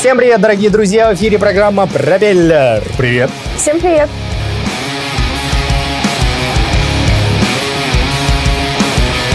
Всем привет, дорогие друзья! В эфире программа «Пропеллер». Привет! Всем привет!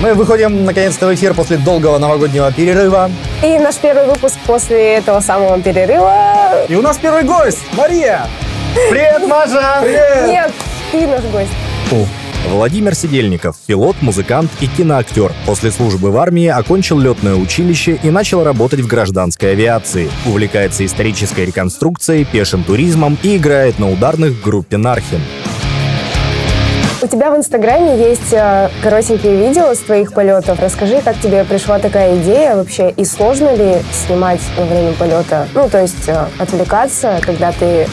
Мы выходим наконец-то в эфир после долгого новогоднего перерыва. И наш первый выпуск после этого самого перерыва. И у нас первый гость, Мария! Привет, Маша! Привет! Нет, ты наш гость. Владимир Сидельников, пилот, музыкант и киноактер. После службы в армии окончил летное училище и начал работать в гражданской авиации. Увлекается исторической реконструкцией, пешим туризмом и играет на ударных в группе «Нархим». У тебя в Инстаграме есть коротенькие видео с твоих полетов. Расскажи, как тебе пришла такая идея вообще, и сложно ли снимать во время полета? Ну, то есть отвлекаться, когда ты...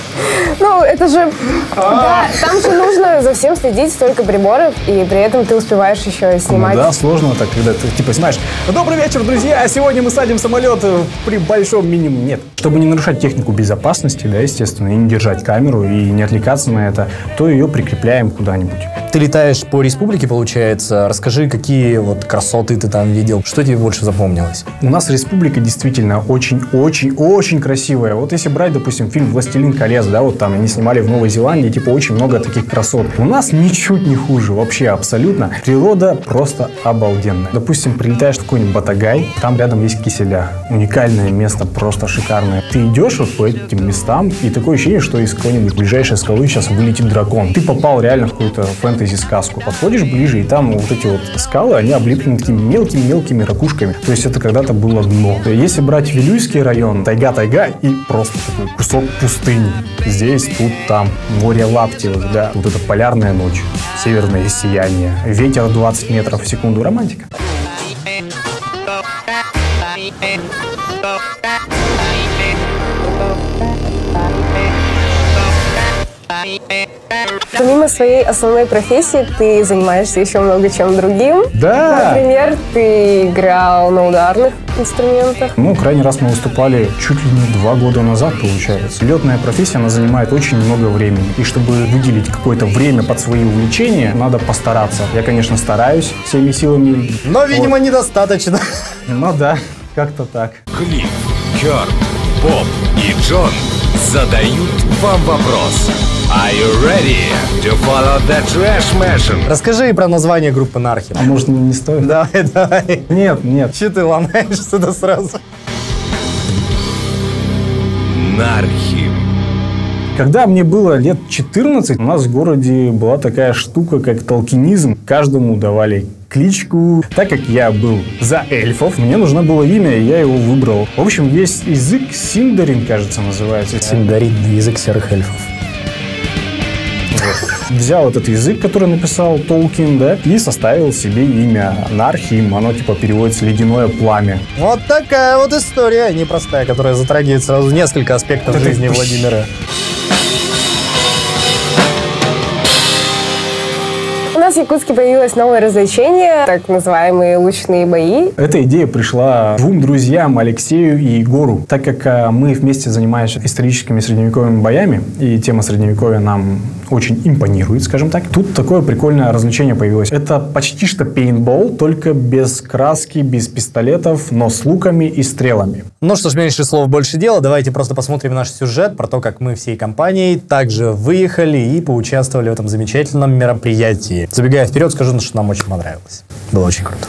Ну, это же... Да, там же нужно за всем следить, столько приборов, и при этом ты успеваешь еще снимать. Ну да, сложно так, когда ты типа снимаешь. Добрый вечер, друзья! Сегодня мы садим самолет при большом минимуме. Нет. Чтобы не нарушать технику безопасности, да, естественно, и не держать камеру, и не отвлекаться на это, то ее прикрепляем куда-нибудь. Ты летаешь по республике, получается. Расскажи, какие вот красоты ты там видел. Что тебе больше запомнилось? У нас республика действительно очень красивая. Вот если брать, допустим, фильм «Властелин колец», да, вот там они снимали в Новой Зеландии, типа очень много таких красот. У нас ничуть не хуже, вообще абсолютно. Природа просто обалденная. Допустим, прилетаешь в какой-нибудь Батагай, там рядом есть Киселя. Уникальное место, просто шикарное. Ты идешь вот по этим местам, и такое ощущение, что из какой-нибудь ближайшей скалы сейчас вылетит дракон. Ты попал реально в какую-то фэнтези-сказку. Подходишь ближе, и там вот эти вот скалы, они облеплены такими мелкими-мелкими ракушками. То есть это когда-то было дно. Если брать Вилюйский район, тайга и просто такой кусок пустыни. Здесь, тут, там. Море Лаптевых, да. Вот это полярная ночь, северное сияние, ветер 20 метров в секунду. Романтика. Помимо своей основной профессии, ты занимаешься еще много чем другим. Да! Например, ты играл на ударных инструментах. Ну, крайний раз мы выступали чуть ли не 2 года назад, получается. Летная профессия, она занимает очень много времени. И чтобы выделить какое-то время под свои увлечения, надо постараться. Я, конечно, стараюсь всеми силами. Но, видимо, недостаточно. Ну да, как-то так. Клифф, Кёрк, Боб и Джон задают вам вопрос. Are you ready to follow the trash machine? Расскажи про название группы «Нархим». А может, не стоит? Давай. Нет. Че ты ломаешься-то сразу? Нархим. Когда мне было лет 14, у нас в городе была такая штука, как толкинизм. Каждому давали кличку. Так как я был за эльфов, мне нужно было имя, и я его выбрал. В общем, есть язык Синдарин, кажется, называется. Синдарин — язык серых эльфов. Взял этот язык, который написал Толкин, да, и составил себе имя Нархим. Оно типа переводится «ледяное пламя». Вот такая вот история, непростая, которая затрагивает сразу несколько аспектов жизни Владимира. У нас в Якутске появилось новое развлечение, так называемые лучные бои. Эта идея пришла 2 друзьям, Алексею и Егору. Так как мы вместе занимаемся историческими средневековыми боями, и тема средневековья нам очень импонирует, скажем так, тут такое прикольное развлечение появилось. Это почти что пейнтбол, только без краски, без пистолетов, но с луками и стрелами. Ну что ж, меньше слов, больше дела. Давайте просто посмотрим наш сюжет про то, как мы всей компанией также выехали и поучаствовали в этом замечательном мероприятии. Забегая вперед, скажу, что нам очень понравилось. Было очень круто.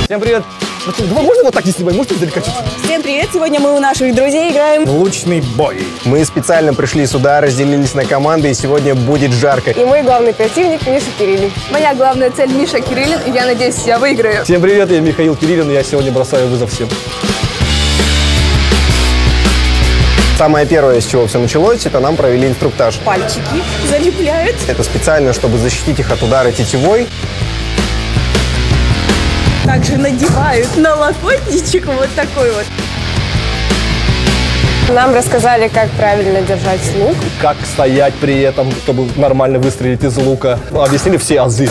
Всем привет! Можно вот так не снимать? Можете издалека чуть-чуть? Всем привет! Сегодня мы у наших друзей играем. Лучный бой. Мы специально пришли сюда, разделились на команды, и сегодня будет жарко. И мой главный противник Миша Кириллин. Моя главная цель Миша Кириллин, и я надеюсь, я выиграю. Всем привет, я Михаил Кириллин, и я сегодня бросаю вызов всем. Самое первое, с чего все началось, это нам провели инструктаж. Пальчики залепляют. Это специально, чтобы защитить их от удара тетивой. Также надевают налокотничек вот такой вот. Нам рассказали, как правильно держать лук. Как стоять при этом, чтобы нормально выстрелить из лука. Объяснили все азы.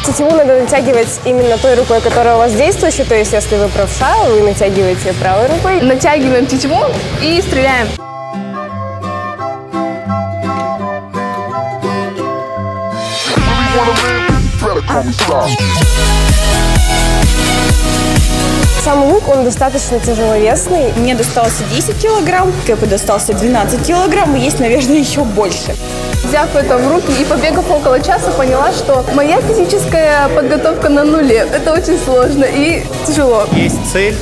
Тетиву надо натягивать именно той рукой, которая у вас действующая, то есть если вы правша, вы натягиваете правой рукой. Натягиваем тетиву и стреляем. Сам лук, он достаточно тяжеловесный. Мне достался 10 килограмм, Кэпу достался 12 килограмм, и есть, наверное, еще больше. Взяв это в руки и побегав около часа, поняла, что моя физическая подготовка на нуле. Это очень сложно и тяжело. Есть цель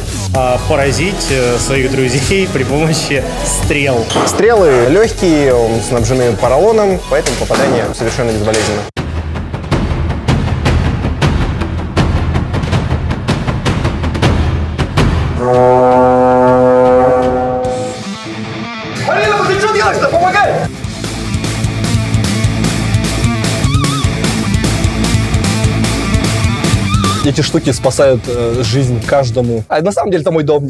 поразить своих друзей при помощи стрел. Стрелы легкие, снабжены поролоном, поэтому попадание совершенно безболезненно. Эти штуки спасают жизнь каждому. А на самом деле это мой дом.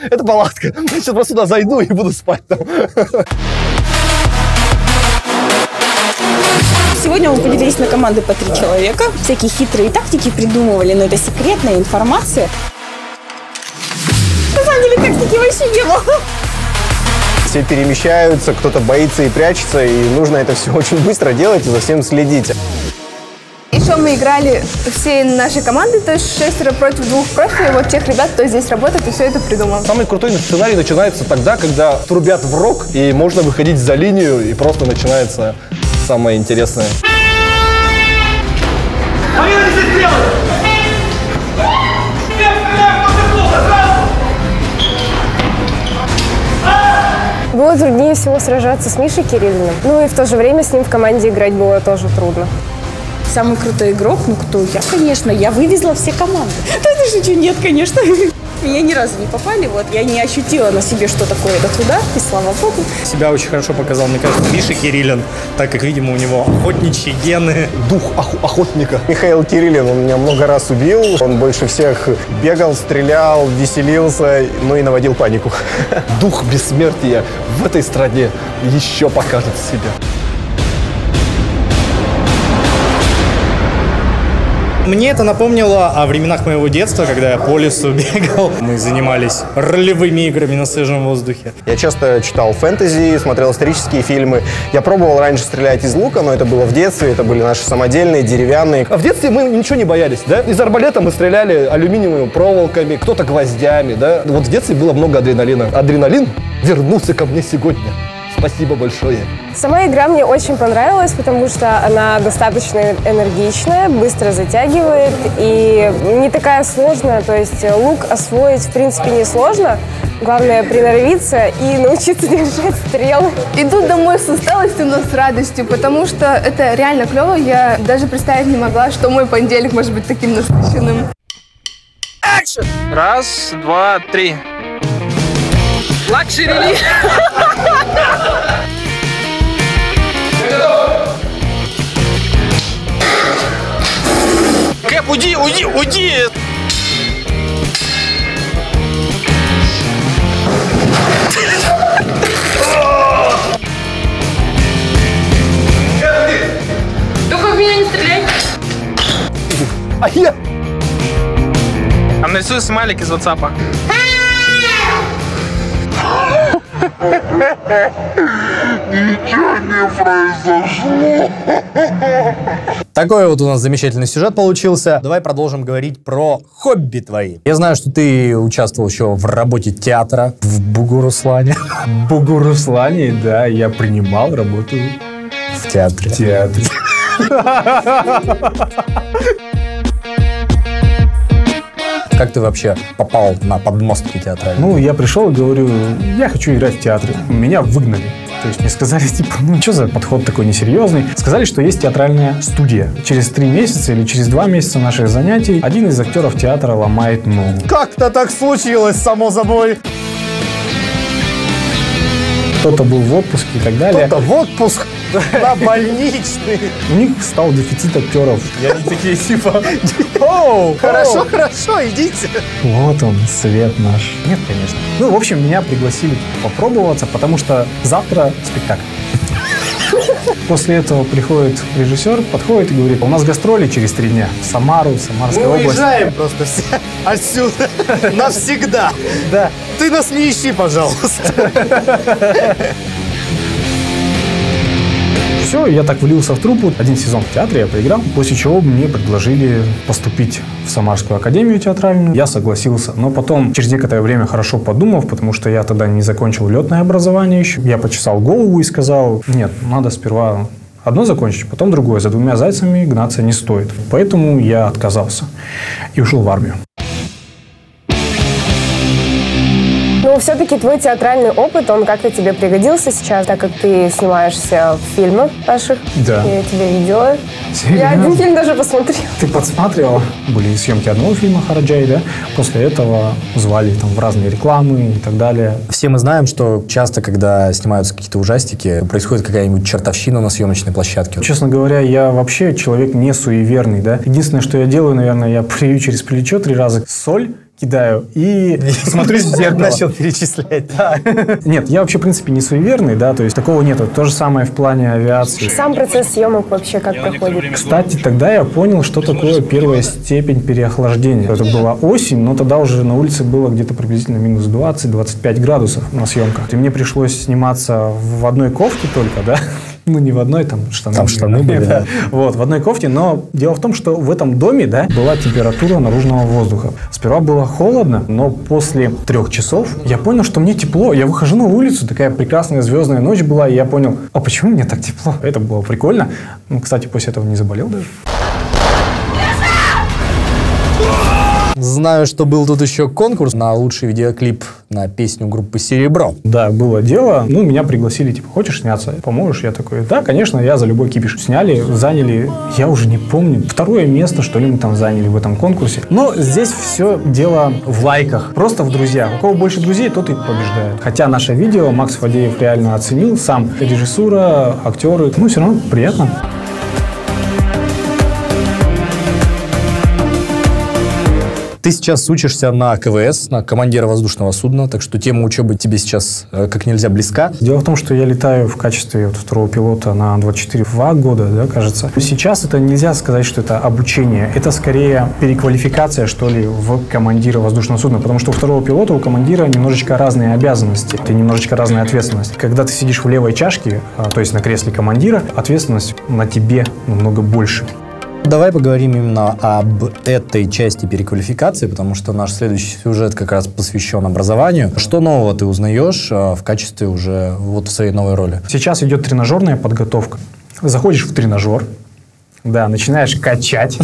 Это палатка. Я сейчас просто сюда зайду и буду спать там. Сегодня мы поделились на команды по 3 человека. Всякие хитрые тактики придумывали, но это секретная информация. На самом деле тактики вообще не было. Все перемещаются, кто-то боится и прячется, и нужно это все очень быстро делать и за всем следить. Еще мы играли всей нашей командой, то есть 6 против 2 профи, вот тех ребят, кто здесь работает и все это придумал. Самый крутой сценарий начинается тогда, когда трубят в рог, и можно выходить за линию, и просто начинается самое интересное. Было труднее всего сражаться с Мишей Кириллиным. Ну и в то же время с ним в команде играть было тоже трудно. Самый крутой игрок, ну кто? Я, конечно, я вывезла все команды. Да это шучу, нет, конечно. Меня ни разу не попали, вот я не ощутила на себе, что такое это труда, и слава богу. Себя очень хорошо показал, мне кажется, Миша Кириллин, так как, видимо, у него охотничьи гены. Дух охотника. Михаил Кириллин, он меня много раз убил, он больше всех бегал, стрелял, веселился, ну и наводил панику. Дух бессмертия в этой стране еще покажет себя. Мне это напомнило о временах моего детства, когда я по лесу бегал. Мы занимались ролевыми играми на свежем воздухе. Я часто читал фэнтези, смотрел исторические фильмы. Я пробовал раньше стрелять из лука, но это было в детстве, это были наши самодельные, деревянные. А в детстве мы ничего не боялись, да? Из арбалета мы стреляли алюминиевыми проволоками, кто-то гвоздями, да? Вот в детстве было много адреналина. Адреналин вернулся ко мне сегодня. Спасибо большое. Сама игра мне очень понравилась, потому что она достаточно энергичная, быстро затягивает и не такая сложная. То есть лук освоить в принципе не сложно. Главное приноровиться и научиться держать стрелы. Иду домой с усталостью, но с радостью, потому что это реально клево. Я даже представить не могла, что мой понедельник может быть таким насыщенным. Action! 1, 2, 3. Лакшери! Кэп, уйди, уйди, уйди! Только в меня не стреляй! А я... А нарисуй смайлик из WhatsApp. Ничего не произошло. Такой вот у нас замечательный сюжет получился. Давай продолжим говорить про хобби твои. Я знаю, что ты участвовал еще в работе театра в Бугуруслане. В Бугуруслане, да, я принимал работу В театре. в театре. Как ты вообще попал на подмостки театральные? Ну, я пришел и говорю, я хочу играть в театре. Меня выгнали. То есть мне сказали, типа, ну что за подход такой несерьезный? Сказали, что есть театральная студия. Через 3 месяца или через 2 месяца наших занятий один из актеров театра ломает ногу. Как-то так случилось, само собой. Кто-то был в отпуске и так далее. Кто-то в отпуск на больничный. У них стал дефицит актеров. И они такие типа, оу, хорошо, хорошо, идите. Вот он, свет наш. Нет, конечно. Ну, в общем, меня пригласили попробоваться, потому что завтра спектакль. После этого приходит режиссер, подходит и говорит: у нас гастроли через 3 дня в Самару, Самарская область. Мы уезжаем просто все отсюда навсегда. Да. Ты нас не ищи, пожалуйста. Все, я так влился в труппу. 1 сезон в театре я поиграл, после чего мне предложили поступить в Самарскую академию театральную. Я согласился, но потом, через некоторое время, хорошо подумав, потому что я тогда не закончил летное образование еще, я почесал голову и сказал: нет, надо сперва одно закончить, потом другое. За 2 зайцами гнаться не стоит. Поэтому я отказался и ушел в армию. Но все-таки твой театральный опыт, он как-то тебе пригодился сейчас, так как ты снимаешься в фильмах наших. Да. Я тебя видела. Серьезно? Я 1 фильм даже посмотрела. Ты подсматривала? Были съемки одного фильма «Хараджай», да? После этого звали там в разные рекламы и так далее. Все мы знаем, что часто, когда снимаются какие-то ужастики, происходит какая-нибудь чертовщина на съемочной площадке. Честно говоря, я вообще человек не суеверный, да? Единственное, что я делаю, наверное, я плюю через плечо 3 раза соль, кидаю и смотрюсь в зеркало. Начал перечислять. Да. Нет, я вообще, в принципе, не суеверный, да, то есть такого нету. То же самое в плане авиации. Сам процесс съемок вообще как проходит? Кстати, тогда я понял, что такое 1-я степень переохлаждения. Это была осень, но тогда уже на улице было где-то приблизительно минус 20-25 градусов на съемках. И мне пришлось сниматься в одной кофте только, да. Ну, не в одной, там штаны. Там штаны были, да. Вот, в одной кофте, но дело в том, что в этом доме, да, была температура наружного воздуха. Сперва было холодно, но после 3 часов я понял, что мне тепло. Я выхожу на улицу, такая прекрасная звездная ночь была, и я понял: а почему мне так тепло? Это было прикольно. Ну, кстати, после этого не заболел даже. Знаю, что был тут еще конкурс на лучший видеоклип на песню группы «Серебро». Да, было дело. Ну, меня пригласили, типа: хочешь сняться? Поможешь? Я такой: да, конечно, я за любой кипиш. Сняли, заняли, я уже не помню, 2-е место, что ли, мы там заняли в этом конкурсе. Но здесь все дело в лайках, просто в друзьях. У кого больше друзей, тот и побеждает. Хотя наше видео Макс Фадеев реально оценил, сам режиссура, актеры. Ну, все равно приятно. Ты сейчас учишься на КВС, на командира воздушного судна, так что тема учебы тебе сейчас как нельзя близка. Дело в том, что я летаю в качестве 2-го пилота на Ан-24 2 года, да, кажется. Сейчас это нельзя сказать, что это обучение. Это скорее переквалификация, что ли, в командира воздушного судна. Потому что у 2-го пилота, у командира немножечко разные обязанности. Это немножечко разная ответственность. Когда ты сидишь в левой чашке, то есть на кресле командира, ответственность на тебе намного больше. Давай поговорим именно об этой части переквалификации, потому что наш следующий сюжет как раз посвящен образованию. Что нового ты узнаешь в качестве уже вот своей новой роли? Сейчас идет тренажерная подготовка. Заходишь в тренажер, да, начинаешь качать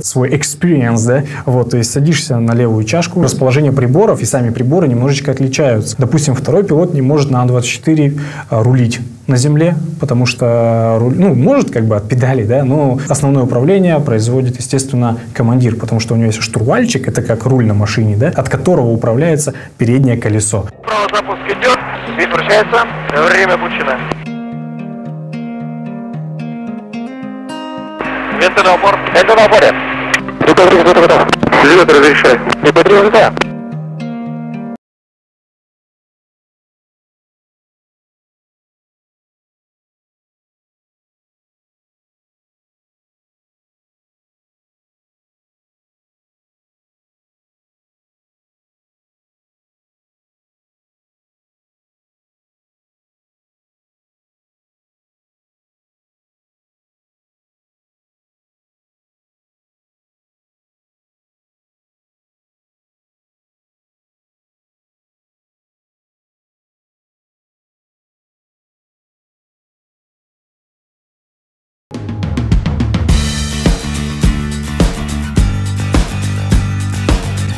свой experience, да, вот, то есть садишься на левую чашку, расположение приборов и сами приборы немножечко отличаются. Допустим, 2-й пилот не может на Ан-24 рулить на земле, потому что, ну, может как бы от педали, да, но основное управление производит, естественно, командир, потому что у него есть штурвальчик, это как руль на машине, да, от которого управляется переднее колесо. Снова запуск идет, вид вращается, время пучина. Венты на упор. Венты на упоре. Готов. Взлет разрешаю. Не подтверждаю.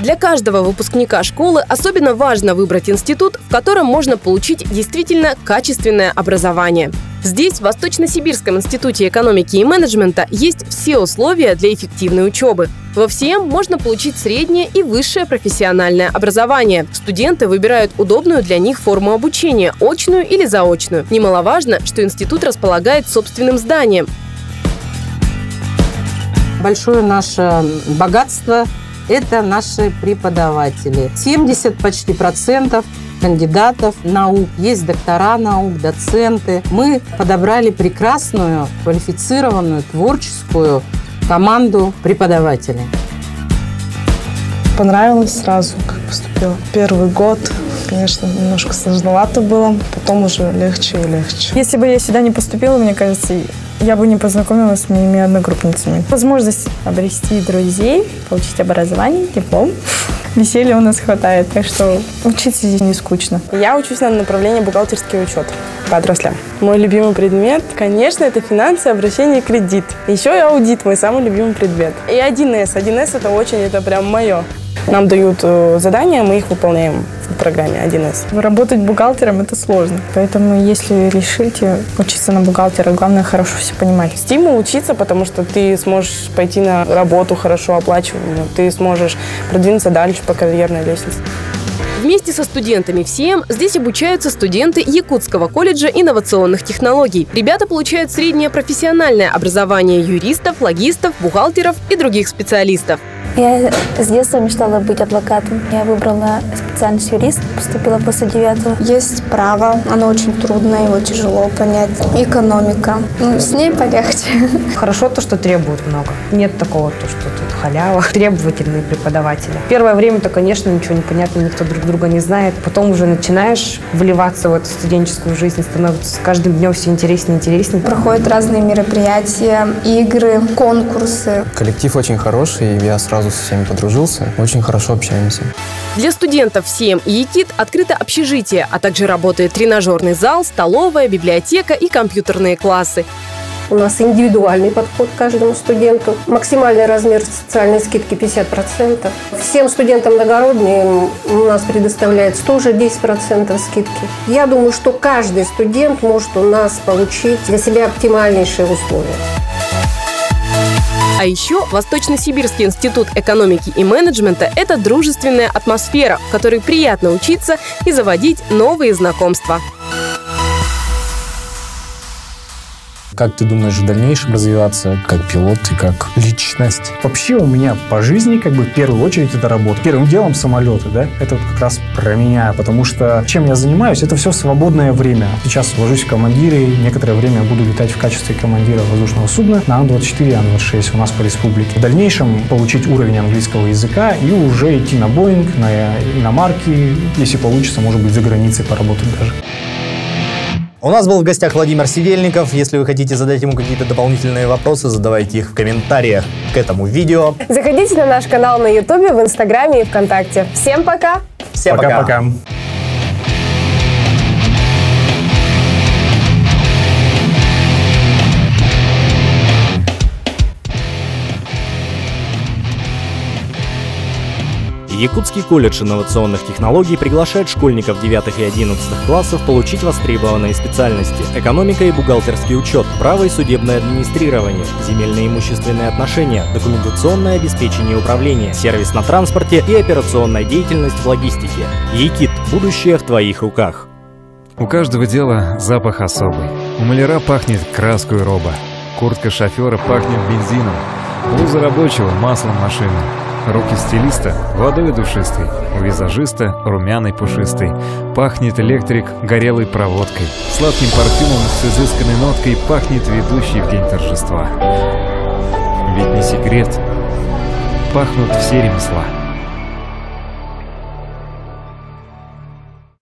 Для каждого выпускника школы особенно важно выбрать институт, в котором можно получить действительно качественное образование. Здесь, в Восточно-Сибирском институте экономики и менеджмента, есть все условия для эффективной учебы. В ФСИМ можно получить среднее и высшее профессиональное образование. Студенты выбирают удобную для них форму обучения – очную или заочную. Немаловажно, что институт располагает собственным зданием. Большое наше богатство – это наши преподаватели. 70 почти процентов кандидатов наук, есть доктора наук, доценты. Мы подобрали прекрасную, квалифицированную, творческую команду преподавателей. Понравилось сразу, как поступила. Первый год, конечно, немножко сложновато было, потом уже легче и легче. Если бы я сюда не поступила, мне кажется, я бы не познакомилась с моими одногруппницами. Возможность обрести друзей, получить образование, диплом. Веселья у нас хватает, так что учиться здесь не скучно. Я учусь на направлении бухгалтерский учет по отраслям. Мой любимый предмет, конечно, это финансы, обращение и кредит. Еще и аудит, мой самый любимый предмет. И 1С. 1С это прям мое. Нам дают задания, мы их выполняем в программе 1С. Работать бухгалтером – это сложно. Поэтому, если решите учиться на бухгалтера, главное хорошо все понимать. Стимул учиться, потому что ты сможешь пойти на работу хорошо оплачиваемую, ты сможешь продвинуться дальше по карьерной лестнице. Вместе со студентами ВСИЭМ здесь обучаются студенты Якутского колледжа инновационных технологий. Ребята получают среднее профессиональное образование юристов, логистов, бухгалтеров и других специалистов. Я с детства мечтала быть адвокатом. Я выбрала специальность юрист, поступила после 9-го. Есть право, оно очень трудное, его тяжело понять. Экономика, с ней полегче. Хорошо то, что требуют много. Нет такого, то, что тут халява. Требовательные преподаватели. Первое время-то, конечно, ничего не понятно, никто друг друга не знает. Потом уже начинаешь вливаться в эту студенческую жизнь, становится с каждым днем все интереснее и интереснее. Проходят разные мероприятия, игры, конкурсы. Коллектив очень хороший, я сразу со всеми подружился. Очень хорошо общаемся. Для студентов ВСИЭМ и ЕКИТ открыто общежитие, а также работает тренажерный зал, столовая, библиотека и компьютерные классы. У нас индивидуальный подход к каждому студенту. Максимальный размер социальной скидки 50%. Всем студентам иногородним у нас предоставляется тоже 10% скидки. Я думаю, что каждый студент может у нас получить для себя оптимальнейшие условия. А еще Восточно-Сибирский институт экономики и менеджмента – это дружественная атмосфера, в которой приятно учиться и заводить новые знакомства. Как ты думаешь в дальнейшем развиваться как пилот и как личность? Вообще у меня по жизни в первую очередь это работа. Первым делом самолеты, да, это как раз про меня, потому что чем я занимаюсь, это все свободное время. Сейчас вложусь в командиры, некоторое время буду летать в качестве командира воздушного судна на Ан-24, Ан-26 у нас по республике. В дальнейшем получить уровень английского языка и уже идти на Боинг, на иномарки, если получится, может быть, за границей поработать даже. У нас был в гостях Владимир Сидельников. Если вы хотите задать ему какие-то дополнительные вопросы, задавайте их в комментариях к этому видео. Заходите на наш канал на Ютубе, в Инстаграме и ВКонтакте. Всем пока! Всем пока! Якутский колледж инновационных технологий приглашает школьников 9 и 11 классов получить востребованные специальности: экономика и бухгалтерский учет, право и судебное администрирование, земельные и имущественные отношения, документационное обеспечение управления, сервис на транспорте и операционная деятельность в логистике. ЕКИТ. Будущее в твоих руках. У каждого дела запах особый. У маляра пахнет краской роба. Куртка шофера пахнет бензином. Блуза рабочего – маслом машины. Руки стилиста – водой душистой. У визажиста – румяной пушистой. Пахнет электрик горелой проводкой. Сладким парфюмом с изысканной ноткой пахнет ведущий в день торжества. Ведь не секрет, пахнут все ремесла.